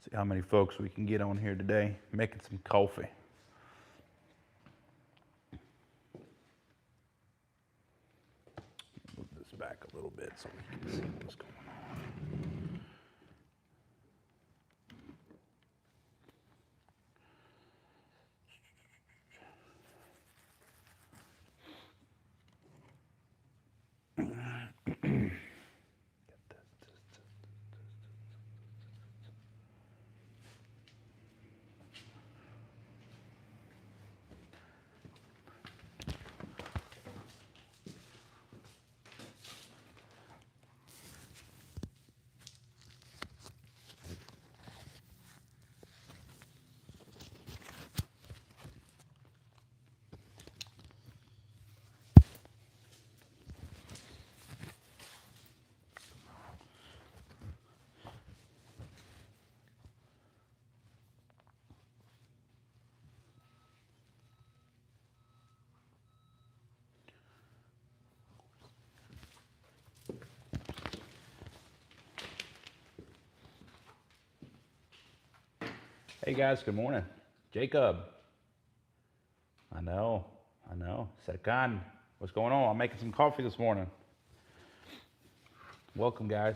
See how many folks we can get on here today making some coffee. Move this back a little bit so we can see what's going on. Hey guys, good morning. Jacob. I know. Serkan, what's going on? I'm making some coffee this morning. Welcome, guys.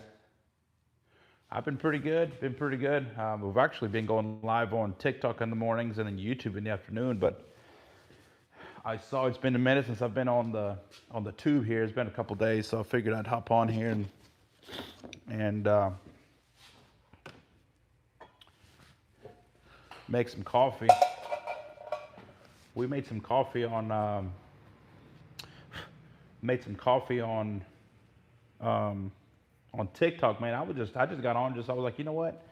I've been pretty good. We've actually been going live on TikTok in the mornings and then YouTube in the afternoon. But I saw it's been a minute since I've been on the tube here. It's been a couple days, so I figured I'd hop on here and make some coffee. We made some coffee on TikTok, man. I just got on. I was like, you know what?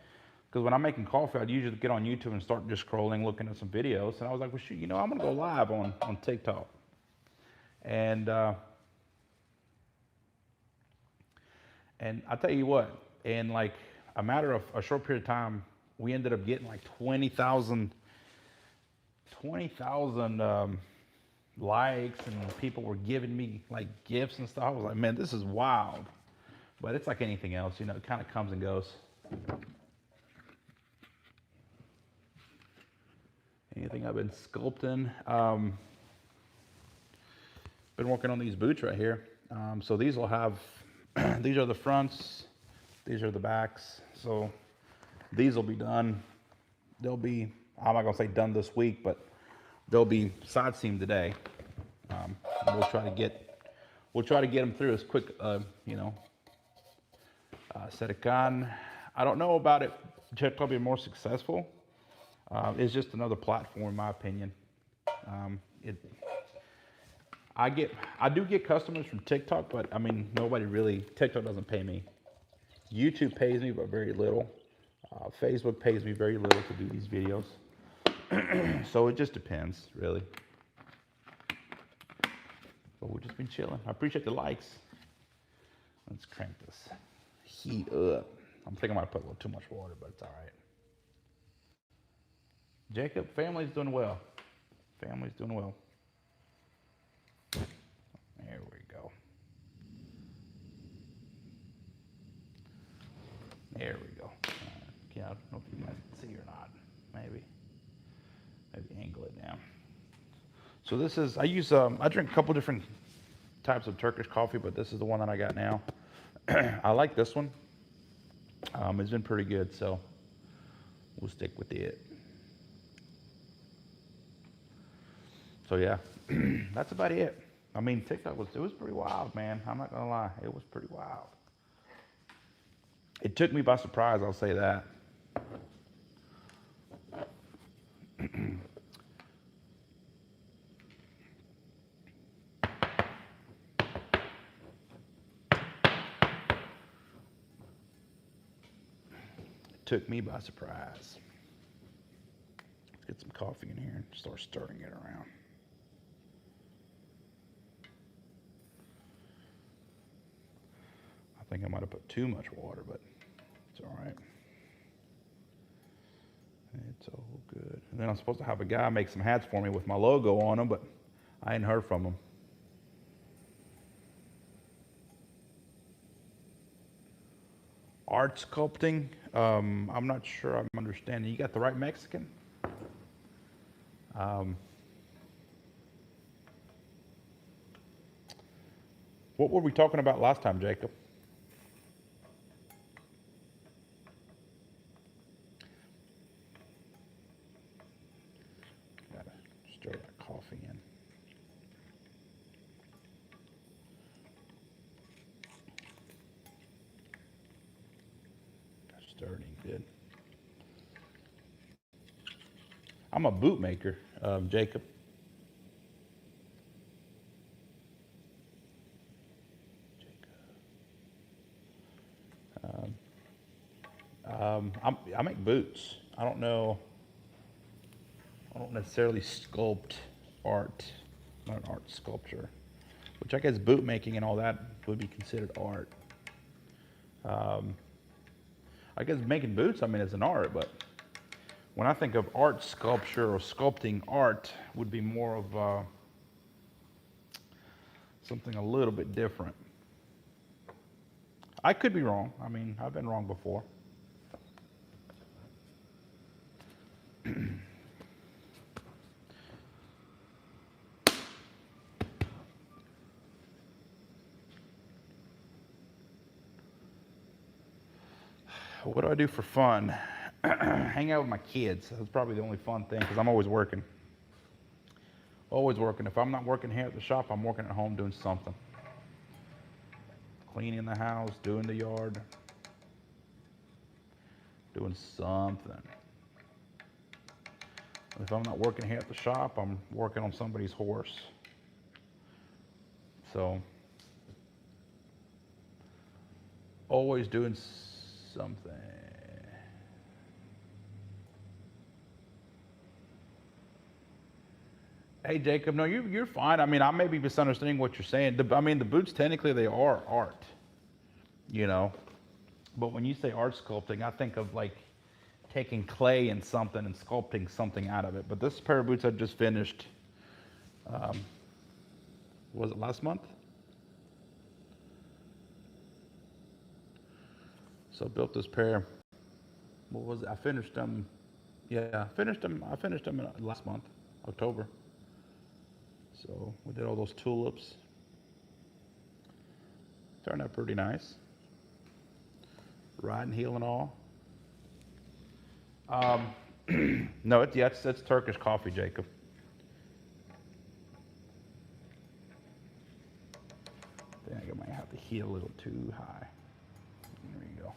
Because when I'm making coffee, I'd usually get on YouTube and start just scrolling, looking at some videos. And I was like, well, shoot, I'm gonna go live on TikTok. And I tell you what, in like a matter of a short period of time, we ended up getting like 20,000 likes, and people were giving me like gifts and stuff. I was like, man, this is wild. But it's like anything else, it kind of comes and goes. Anything I've been sculpting. Been working on these boots right here. So these will have, these are the fronts, these are the backs. So these will be done. They'll be, I'm not gonna say done this week, but they'll be side seam today. We'll try to get them through as quick, Serkan, I don't know about it. Probably more successful. It's just another platform, in my opinion. I do get customers from TikTok, but I mean, TikTok doesn't pay me. YouTube pays me, but very little. Facebook pays me very little to do these videos. So it just depends, really. But we've just been chilling. I appreciate the likes. Let's crank this heat up. I'm thinking I might put a little too much water, but it's all right. Jacob, family's doing well. There we go. Yeah, I don't know if you guys can see or not. Maybe angle it down. So this is, I drink a couple different types of Turkish coffee, but this is the one that I got now. I like this one. It's been pretty good, so we'll stick with it. So yeah, that's about it. I mean, TikTok was pretty wild, man. I'm not gonna lie, it was pretty wild. It took me by surprise, I'll say that. Took me by surprise. Let's get some coffee in here and start stirring it around. I think I might have put too much water, but it's all right. It's all good. And then I'm supposed to have a guy make some hats for me with my logo on them, but I ain't heard from him. Art sculpting. I'm not sure I'm understanding. You got the right Mexican? Um, what were we talking about last time, Jacob? Gotta stir that coffee in. Stirring good. I'm a boot maker, Jacob. I make boots. I don't know. I don't necessarily sculpt art. I'm not an art sculptor, which I guess boot making and all that would be considered art. Um, I guess making boots, I mean, is an art, but when I think of art sculpture or sculpting art, would be more of something a little bit different. I could be wrong. I mean, I've been wrong before. What do I do for fun? Hang out with my kids. That's probably the only fun thing because I'm always working. Always working. If I'm not working here at the shop, I'm working at home doing something. Cleaning the house, doing the yard, doing something. If I'm not working here at the shop, I'm working on somebody's horse. So, always doing something. Hey, Jacob, no, you're fine. I mean, I may be misunderstanding what you're saying. I mean, the boots, technically, they are art, you know. But when you say art sculpting, I think of like taking clay and something and sculpting something out of it. But this pair of boots I just finished, um, was it last month? So I built this pair. What was it? I finished them. Yeah, I finished them last month, October. So we did all those tulips. Turned out pretty nice. Riding heel and all. No, it's Turkish coffee, Jacob. I think I might have the heat a little too high. There you go.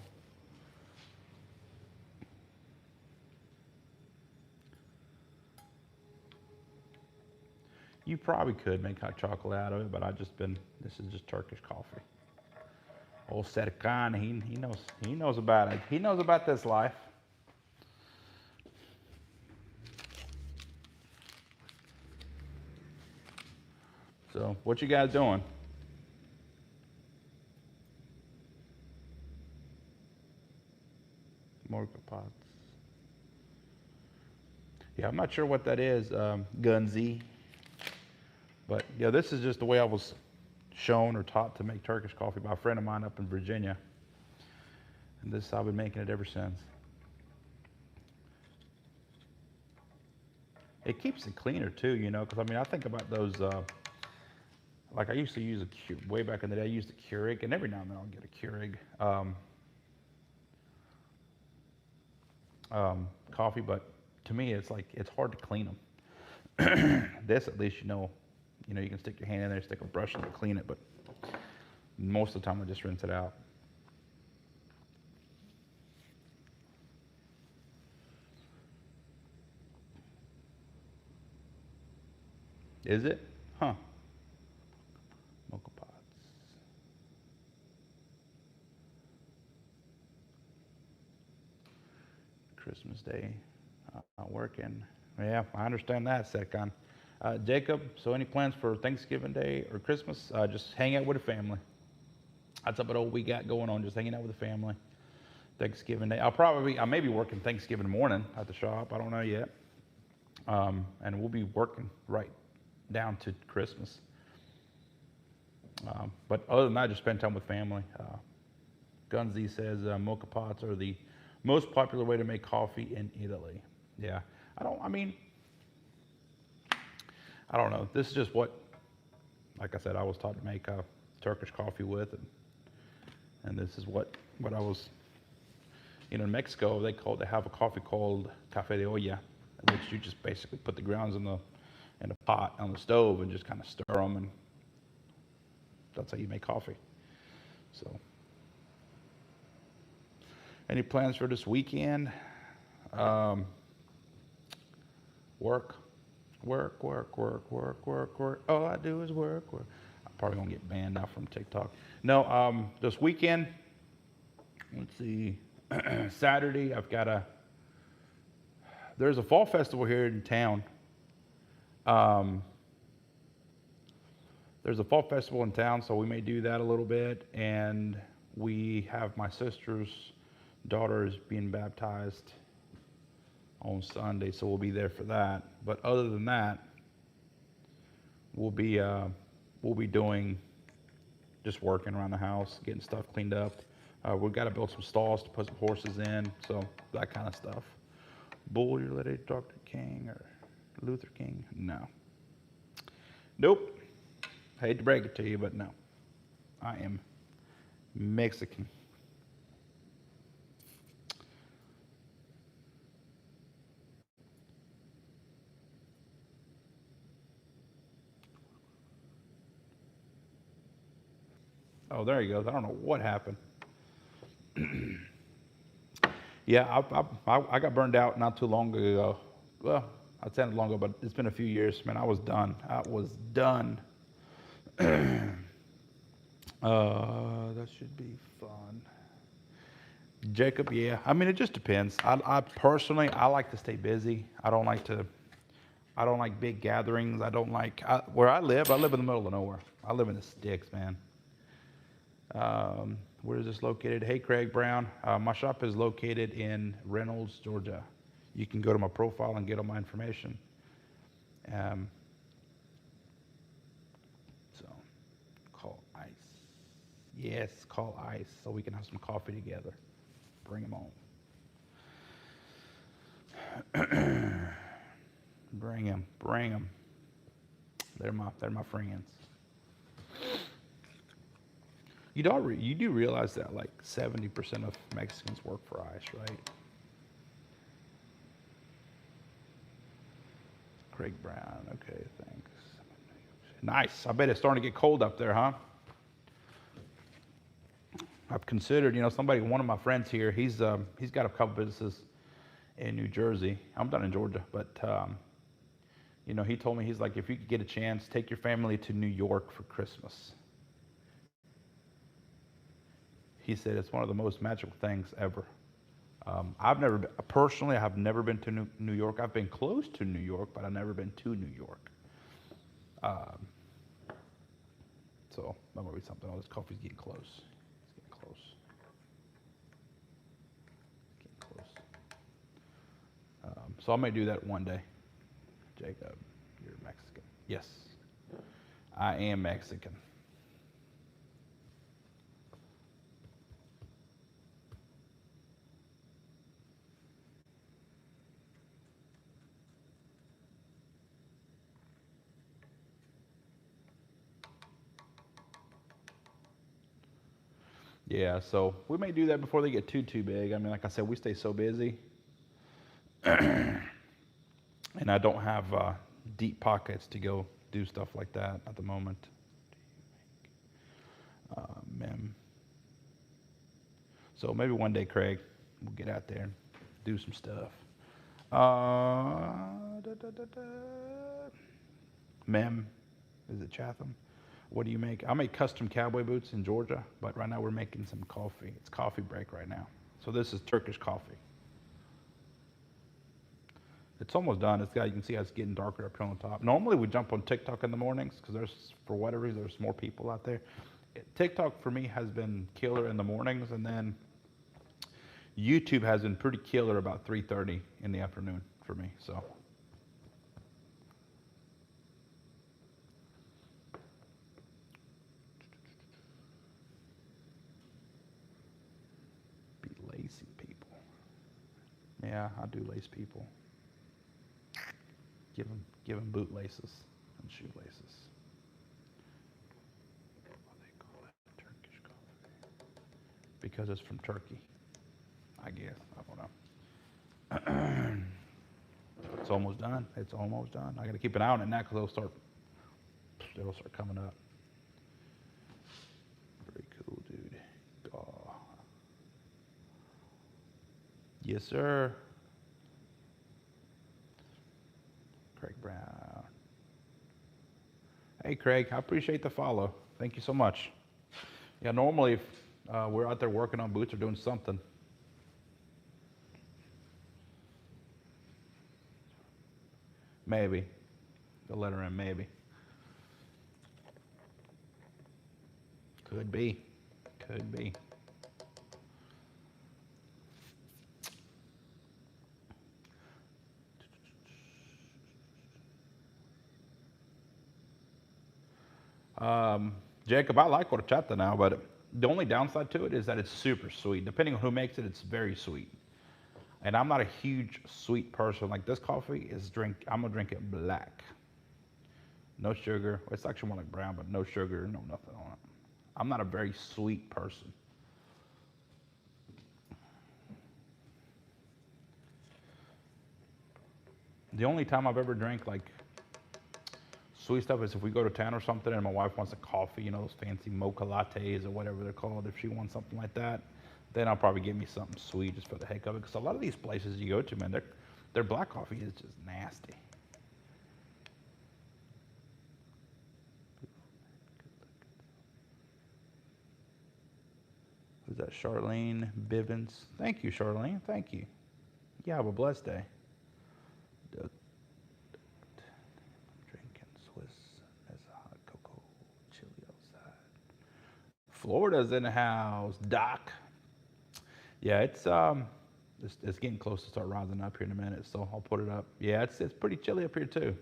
You probably could make hot chocolate out of it, but this is just Turkish coffee. Old Serkan, he knows about it. He knows about this life. So, what you guys doing? Mocha pots. Yeah, I'm not sure what that is, Gunzi. But yeah, this is just the way I was shown or taught to make Turkish coffee by a friend of mine up in Virginia. And this, I've been making it ever since. It keeps it cleaner too, you know, because I mean, I think about those, like I used to use way back in the day, I used a Keurig, and every now and then I'll get a Keurig coffee, but to me, it's like, it's hard to clean them. This, at least, you can stick your hand in there, stick a brush in to clean it, but most of the time I just rinse it out. Is it? Huh. Mocha pots. Christmas Day. Not working. Yeah, I understand that, Serkan. Jacob, so any plans for Thanksgiving Day or Christmas? Just hang out with the family. That's about all we got going on, just hanging out with the family. Thanksgiving Day. I may be working Thanksgiving morning at the shop. I don't know yet. And we'll be working right down to Christmas. But other than that, just spend time with family. Gunzi says mocha pots are the Most popular way to make coffee in Italy. Yeah. I mean, I don't know. This is just what, like I said, I was taught to make Turkish coffee with, and this is what I was. In Mexico, they have a coffee called café de olla, which you just basically put the grounds in a pot on the stove and just kind of stir them, and that's how you make coffee. So, any plans for this weekend? Um, work, work, work, work, work, work, work. All I do is work, work. I'm probably gonna get banned now from TikTok. No, this weekend. Let's see. Saturday, there's a fall festival here in town. Um, there's a fall festival in town, so we may do that a little bit. And we have my sister's daughter is being baptized on Sunday, so we'll be there for that. But other than that, we'll be doing just working around the house, getting stuff cleaned up. We've got to build some stalls to put some horses in, so that kind of stuff. Bull, you're related to Dr. King or Luther King? No. Nope. Hate to break it to you, but no. I am Mexican. Oh, there he goes. I don't know what happened. Yeah, I got burned out not too long ago. Well, I'd say not long ago, but it's been a few years. Man, I was done. I was done. That should be fun. Jacob, yeah. I mean, it just depends. I personally, I like to stay busy. I don't like big gatherings. Where I live in the middle of nowhere. I live in the sticks, man. Where is this located? Hey, Craig Brown. My shop is located in Reynolds, Georgia. You can go to my profile and get all my information. So, call ICE. Yes, call ICE so we can have some coffee together. Bring them on. Bring them. They're my friends. You do realize that like 70% of Mexicans work for ICE, right? Craig Brown. Okay, thanks. Nice. I bet it's starting to get cold up there, huh? I've considered, one of my friends here, he's got a couple businesses in New Jersey. I'm done in Georgia, but he told me, he's like, if you could get a chance, take your family to New York for Christmas. He said it's one of the most magical things ever. I have never been to New York. I've been close to New York, but I've never been to New York. So that might be something. Oh, this coffee's getting close. It's getting close. It's getting close. So I may do that one day. Jacob, you're Mexican. Yes, I am Mexican. Yeah, so we may do that before they get too big. I mean, like I said, we stay so busy, and I don't have deep pockets to go do stuff like that at the moment. Mem. So maybe one day, Craig, we'll get out there and do some stuff. Mem, is it Chatham? What do you make? I make custom cowboy boots in Georgia, but right now we're making some coffee. It's coffee break right now. So this is Turkish coffee. It's almost done. You can see how it's getting darker up here on the top. Normally we jump on TikTok in the mornings because for whatever reason, there's more people out there. TikTok for me has been killer in the mornings, and then YouTube has been pretty killer about 3:30 in the afternoon for me. So. Be lazy people. Yeah, I do lace people. Give them boot laces and shoelaces. What do they call it? Turkish coffee. Because it's from Turkey, I guess. I don't know. It's almost done. It's almost done. I got to keep an eye on it now because it'll start coming up. Very cool, dude. Oh. Yes, sir. Craig Brown. Hey, Craig. I appreciate the follow. Thank you so much. Yeah, normally if we're out there working on boots or doing something. Maybe. The letter M, maybe. Could be. Could be. Jacob, I like horchata now, but the only downside to it is that it's super sweet. Depending on who makes it, it's very sweet. And I'm not a huge sweet person. Like this coffee is I'm gonna drink it black. No sugar. It's actually more like brown, but no sugar, no nothing on it. I'm not a very sweet person. The only time I've ever drank like sweet stuff is if we go to town or something and my wife wants a coffee, you know, those fancy mocha lattes or whatever they're called. If she wants something like that, then I'll probably get me something sweet just for the heck of it. Because a lot of these places you go to, man, their black coffee is just nasty. Who's that? Charlene Bivens. Thank you, Charlene. Thank you. You have a blessed day. Drinking Swiss as a hot cocoa, chilly outside. Florida's in the house. Doc. Yeah, it's getting close to start rising up here in a minute, so I'll put it up. Yeah, it's pretty chilly up here too.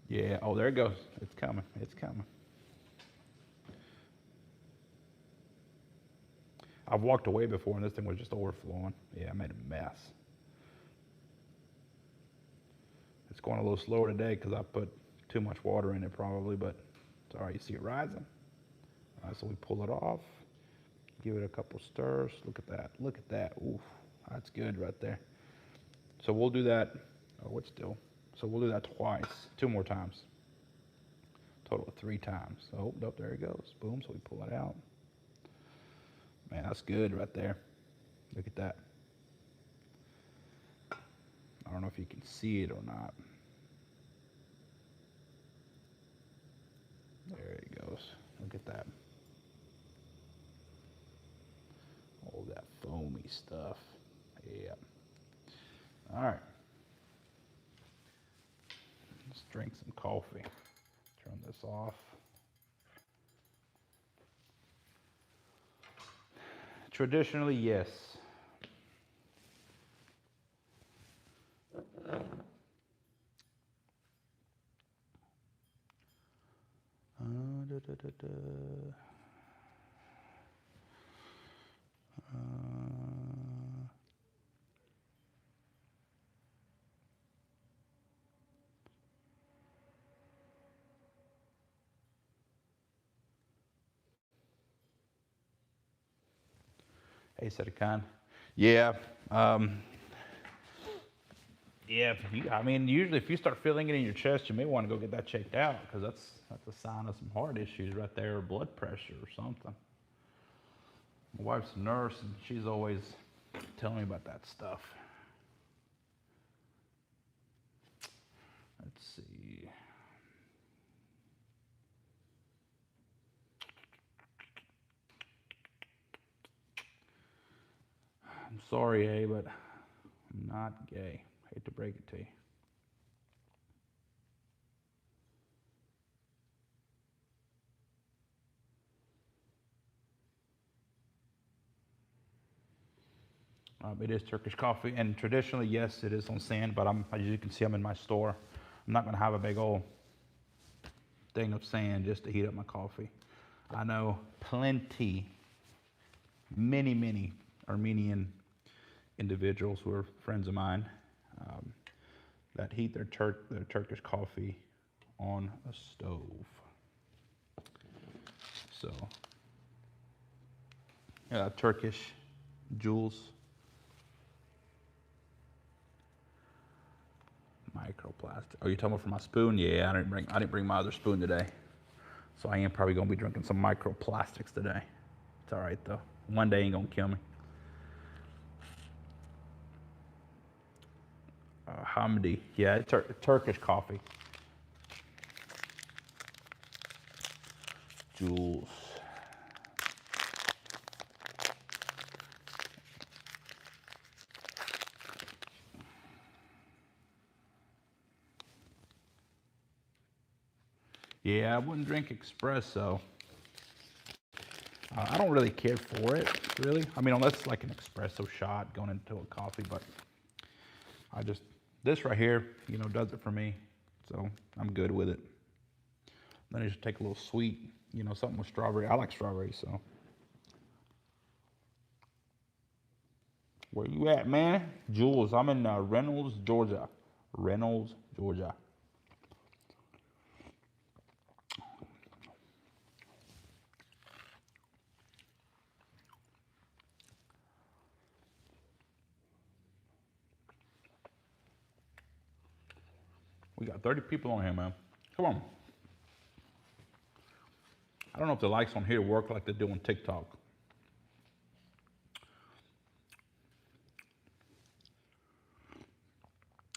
Yeah. Oh, there it goes. It's coming. It's coming. I've walked away before, and this thing was just overflowing. Yeah, I made a mess. It's going a little slower today because I put too much water in it probably, but it's all right. You see it rising. All right, so we pull it off. Give it a couple stirs. Look at that. Look at that. Oof, that's good right there. So we'll do that. Oh, it's still. So we'll do that twice, 2 more times. Total of 3 times. Oh, nope, there it goes. Boom. So we pull it out. Man, that's good right there. Look at that. I don't know if you can see it or not. There it goes. Look at that. All that foamy stuff. Yeah. All right. Let's drink some coffee. Turn this off. Traditionally, yes. Da, da, da, da. Hey, Sadikan. Yeah. Yeah. I mean, usually if you start feeling it in your chest, you may want to go get that checked out because that's a sign of some heart issues right there, or blood pressure or something. My wife's a nurse, and she's always telling me about that stuff. Let's see. I'm sorry, A, but I'm not gay. Hate to break it to you. It is Turkish coffee, and traditionally, yes, it is on sand. But as you can see, I'm in my store. I'm not going to have a big old thing of sand just to heat up my coffee. I know many Armenian individuals who are friends of mine that heat their Turkish coffee on a stove. So, Turkish jewels, microplastic. Oh, you talking about for my spoon? Yeah, I didn't bring my other spoon today, so I am probably gonna be drinking some microplastics today. It's all right though. One day ain't gonna kill me. Hamdi, yeah, Turkish coffee. Jewels. Yeah, I wouldn't drink espresso. I don't really care for it, really. I mean, unless it's like an espresso shot going into a coffee, but this right here, does it for me. So I'm good with it. Then I just take a little sweet, something with strawberry. I like strawberry, so. Where you at, man? Jules, I'm in Reynolds, Georgia. Reynolds, Georgia. We got 30 people on here, man. Come on. I don't know if the likes on here work like they do on TikTok.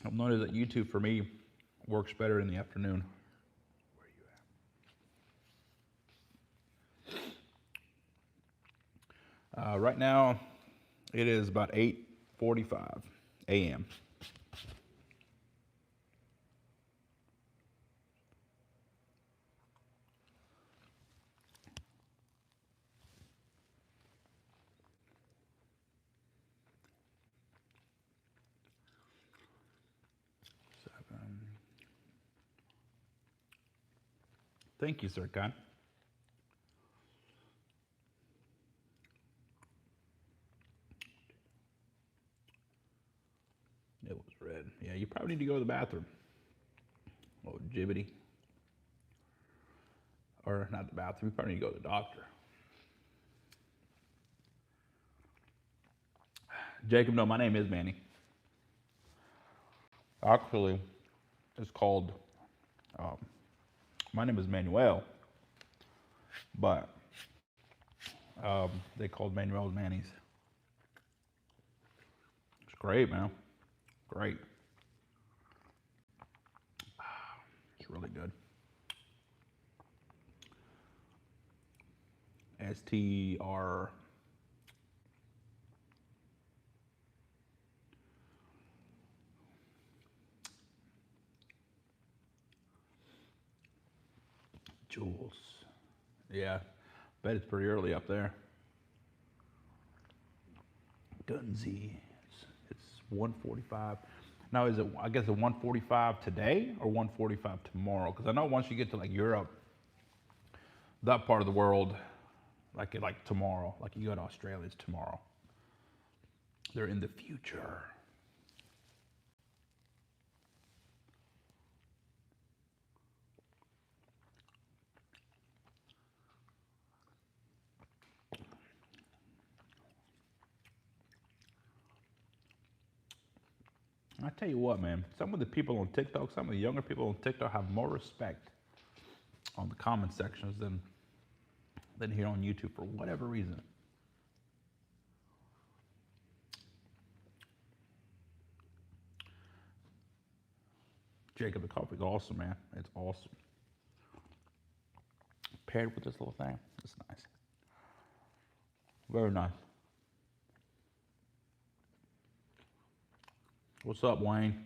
I've noticed that YouTube for me works better in the afternoon. Where are you at? Right now, it is about 8:45 a.m. Thank you, Sir Khan. It was red. Yeah, you probably need to go to the bathroom. Oh, jibbity. Or not the bathroom, you probably need to go to the doctor. Jacob, no, my name is Manny. Actually, it's called, my name is Manuel, but they called Manuel's Manny's. It's great, man. Great. It's really good. STR. Jules. Yeah, bet it's pretty early up there. Gunsy. It's 1:45. Now, I guess it's 1:45 today or 1:45 tomorrow? Because I know once you get to like Europe, that part of the world, like tomorrow, like you go to Australia, it's tomorrow. They're in the future. I tell you what, man, some of the people on TikTok, some of the younger people on TikTok have more respect on the comment sections than here on YouTube for whatever reason. Jacob, the coffee's awesome, man. It's awesome. Paired with this little thing, it's nice. Very nice. What's up, Wayne?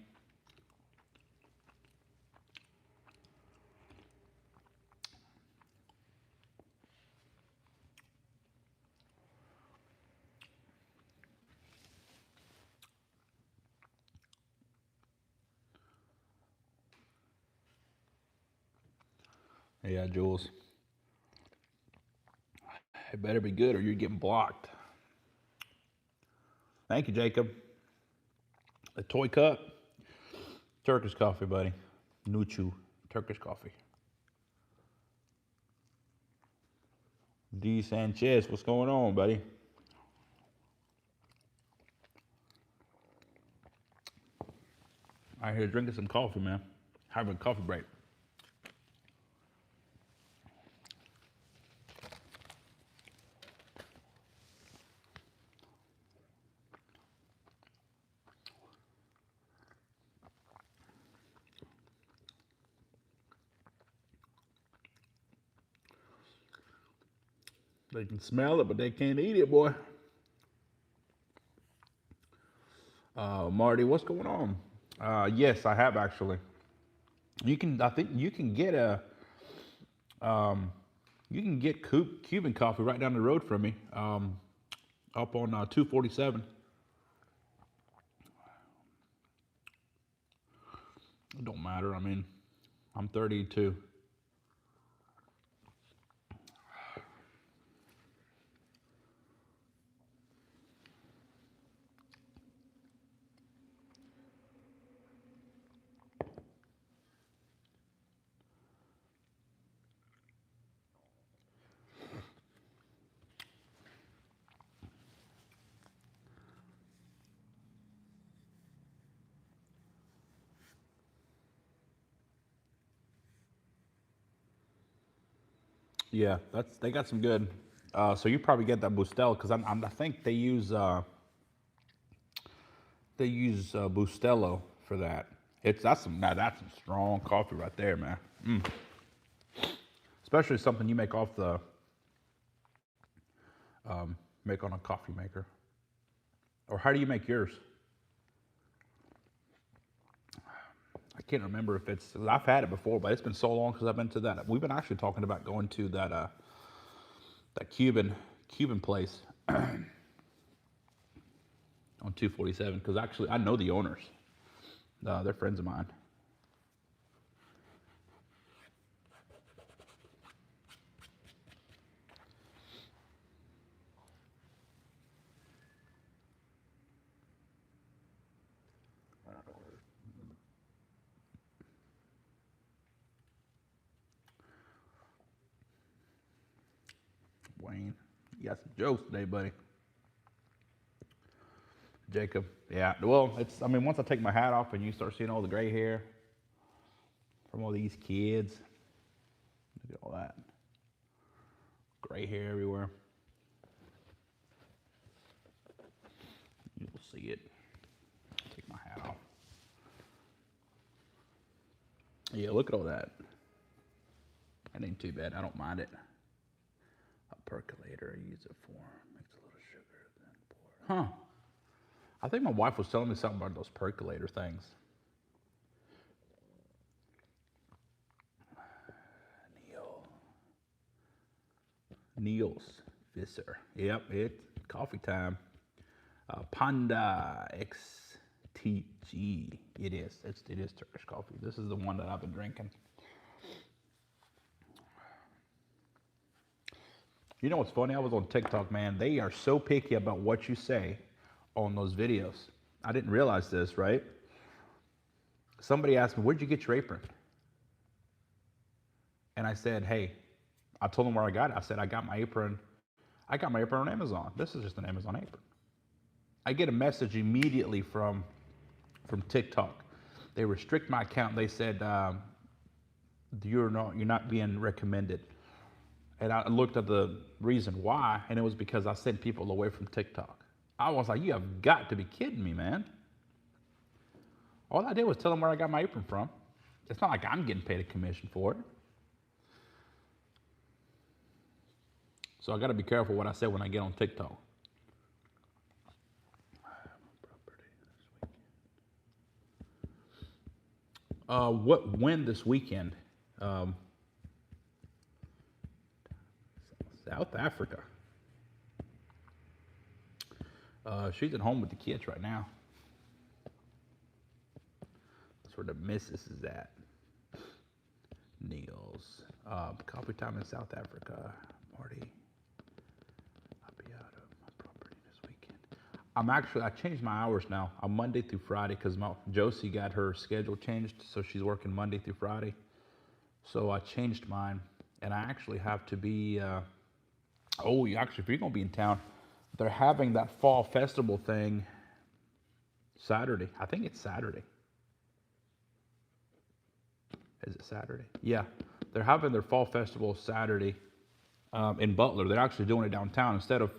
Yeah, Jules. It better be good or you're getting blocked. Thank you, Jacob. A toy cup. Turkish coffee, buddy. Nuchu. Turkish coffee. D. Sanchez, what's going on, buddy? Out here drinking some coffee, man. Having a coffee break. They can smell it, but they can't eat it, boy. Marty, what's going on? Yes, I have actually. You can, I think you can get you can get Cuban coffee right down the road from me, up on 247. It don't matter. I mean, I'm 32. Yeah, that's they got some good. So you probably get that Bustelo because I think they use Bustelo for that. It's that's some strong coffee right there, man. Especially something you make off the make on a coffee maker. Or how do you make yours? I can't remember if it's. I've had it before, but it's been so long because I've been to that. We've been actually talking about going to that Cuban place on 247 because actually I know the owners. They're friends of mine. Wayne, you got some jokes today, buddy. Jacob, yeah. Well, it's. I mean, once I take my hat off and you start seeing all the gray hair from all these kids, look at all that gray hair everywhere. You'll see it. Take my hat off. Yeah, look at all that. That ain't too bad. I don't mind it. A percolator, I use it for. Mix a little sugar, then pour. Huh. I think my wife was telling me something about those percolator things. Niels Visser. Yep, it's coffee time. Panda XTG. It is. It is Turkish coffee. This is the one that I've been drinking. You know what's funny? I was on TikTok, man. They are so picky about what you say on those videos. I didn't realize this, right? Somebody asked me, "Where'd you get your apron?" And I said, "Hey," I told them where I got it. I said, "I got my apron. I got my apron on Amazon. This is just an Amazon apron." I get a message immediately from TikTok. They restrict my account. They said, you're not being recommended. And I looked at the reason why, and it was because I sent people away from TikTok. I was like, you have got to be kidding me, man. All I did was tell them where I got my apron from. It's not like I'm getting paid a commission for it. So I got to be careful what I say when I get on TikTok. When this weekend? Um, South Africa. She's at home with the kids right now. That's where the missus is at. Niels. Coffee time in South Africa. Marty. I'll be out of my property this weekend. I changed my hours now. I'm Monday through Friday because Josie got her schedule changed, so she's working Monday through Friday. So I changed mine, and I actually have to be. If you're gonna be in town, they're having that fall festival thing Saturday. I think it's Saturday. Is it Saturday? Yeah, they're having their fall festival Saturday in Butler. They're actually doing it downtown instead of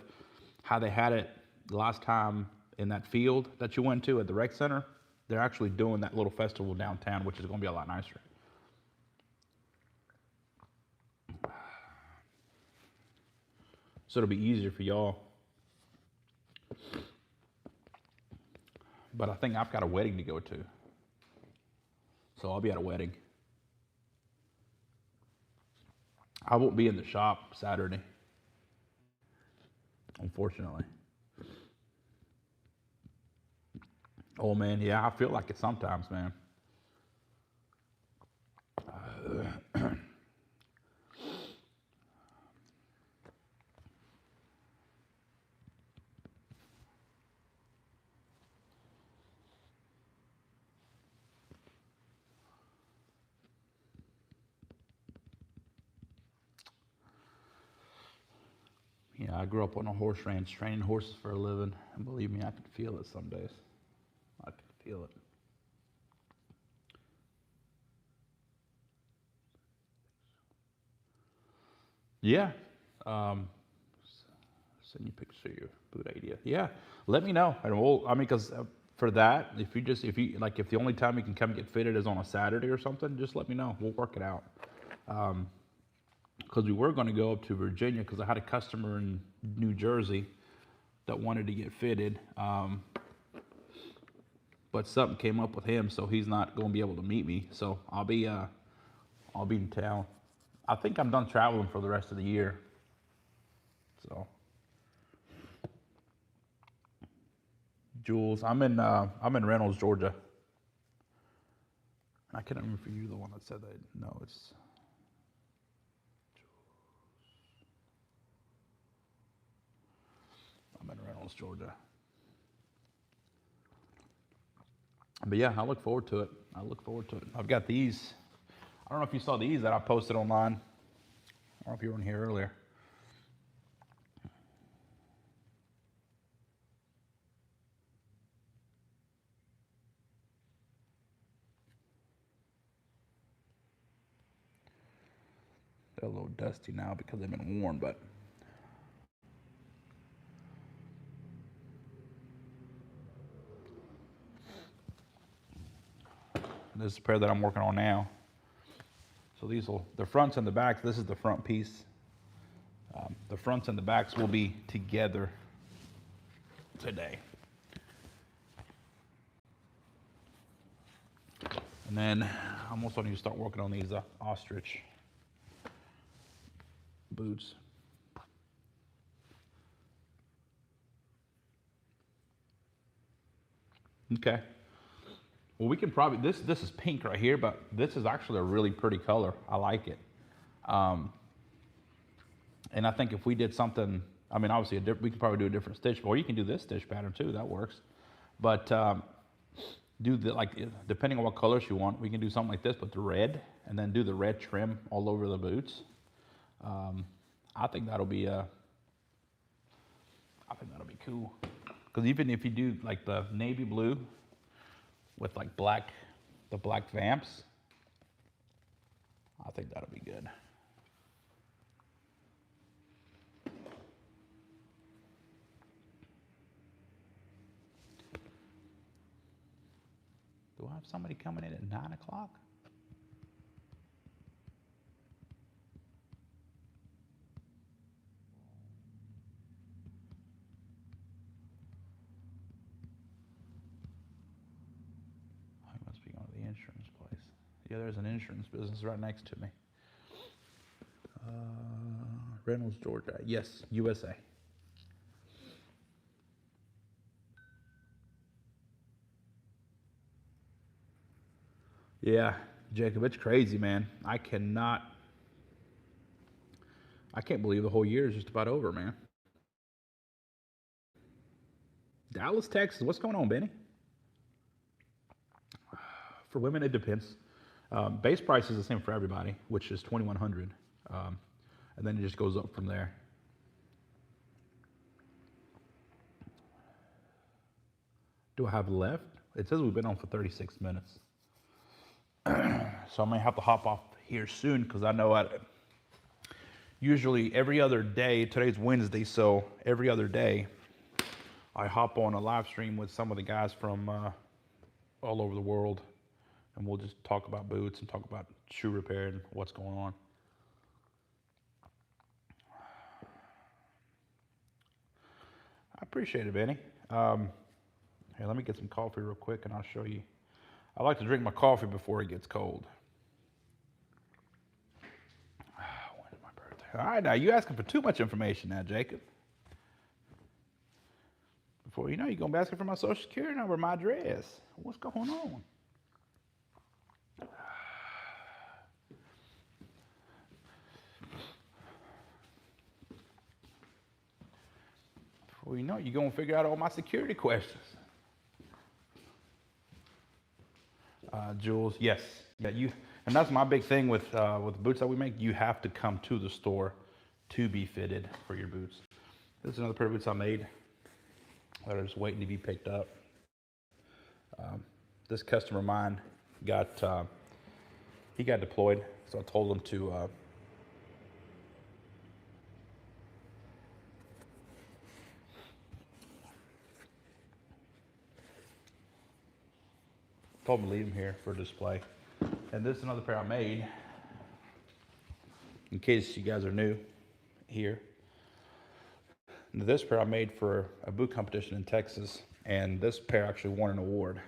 how they had it the last time in that field that you went to at the rec center. They're actually doing that little festival downtown, which is going to be a lot nicer. So it'll be easier for y'all. But I think I've got a wedding to go to. So I'll be at a wedding. I won't be in the shop Saturday, unfortunately. Oh man, yeah, I feel like it sometimes, man. Yeah, I grew up on a horse ranch, training horses for a living, and believe me, I could feel it some days. I could feel it. Yeah. Send you a picture of your boot idea. Yeah. Let me know. And because for that, if the only time you can come get fitted is on a Saturday or something, just let me know. We'll work it out. Because we were going to go up to Virginia because I had a customer in New Jersey that wanted to get fitted. But something came up with him, so he's not going to be able to meet me. So I'll be in town. I think I'm done traveling for the rest of the year. So, Jules, I'm in Reynolds, Georgia. I can't remember if you're the one that said that. No, it's. I'm in Reynolds, Georgia. But yeah, I look forward to it. I've got these. I don't know if you saw these that I posted online. I don't know if you were in here earlier. They're a little dusty now because they've been worn, but this is a pair that I'm working on now. So the fronts and the backs, this is the front piece. The fronts and the backs will be together today. And then I'm also going to start working on these ostrich boots. Okay. Well, we can probably, this is pink right here, but this is actually a really pretty color. I like it. And I think if we did something, obviously we could probably do a different stitch, or you can do this stitch pattern too, that works. But depending on what colors you want, we can do something like this, but the red, and then do the red trim all over the boots. I think that'll be cool. Because even if you do like the navy blue with like the black vamps, I think that'll be good. Do I have somebody coming in at 9 o'clock? I must be going to the insurance place. Yeah, there's an insurance business right next to me. Reynolds, Georgia. Yes, USA. Yeah, Jacob, it's crazy, man. I can't believe the whole year is just about over, man. Dallas, Texas. What's going on, Benny? For women, it depends. Base price is the same for everybody, which is 2,100, and then it just goes up from there. Do I have left? It says we've been on for 36 minutes, so I may have to hop off here soon because I know usually every other day. Today's Wednesday, so every other day I hop on a live stream with some of the guys from all over the world, and we'll just talk about boots and talk about shoe repair and what's going on. I appreciate it, Benny. Here, let me get some coffee real quick and I'll show you. I like to drink my coffee before it gets cold. When's my birthday? All right, now you asking for too much information now, Jacob. Before you know, you're going to be asking for my social security number, my address. What's going on? Before you know it, you're going to figure out all my security questions. Jules, yes. Yeah, and that's my big thing with the boots that we make. You have to come to the store to be fitted for your boots. This is another pair of boots I made that are just waiting to be picked up. This customer of mine he got deployed, so I told him to leave them here for display. And this is another pair I made, in case you guys are new here. This pair I made for a boot competition in Texas, and this pair actually won an award.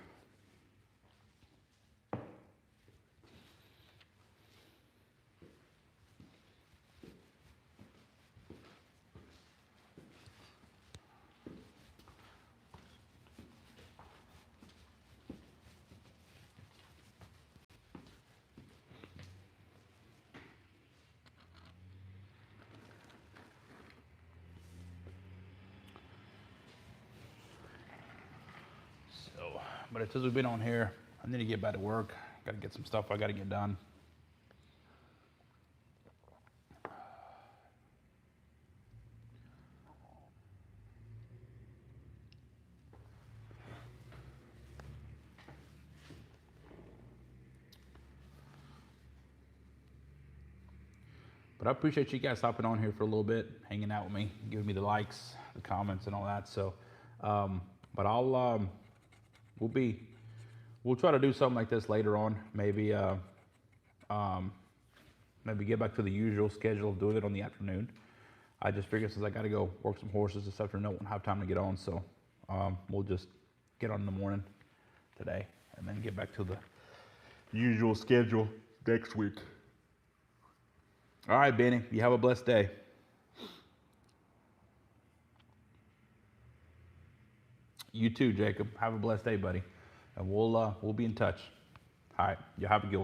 But since we've been on here, I need to get back to work. Got to get some stuff I got to get done. But I appreciate you guys hopping on here for a little bit, hanging out with me, giving me the likes, the comments, and all that. So, but we'll try to do something like this later on. Maybe get back to the usual schedule of doing it on the afternoon. I just figured since I got to go work some horses this afternoon, I won't have time to get on. So we'll just get on in the morning today and then get back to the usual schedule next week. All right, Benny, you have a blessed day. You too, Jacob. Have a blessed day, buddy. And we'll be in touch. All right, you have a good one.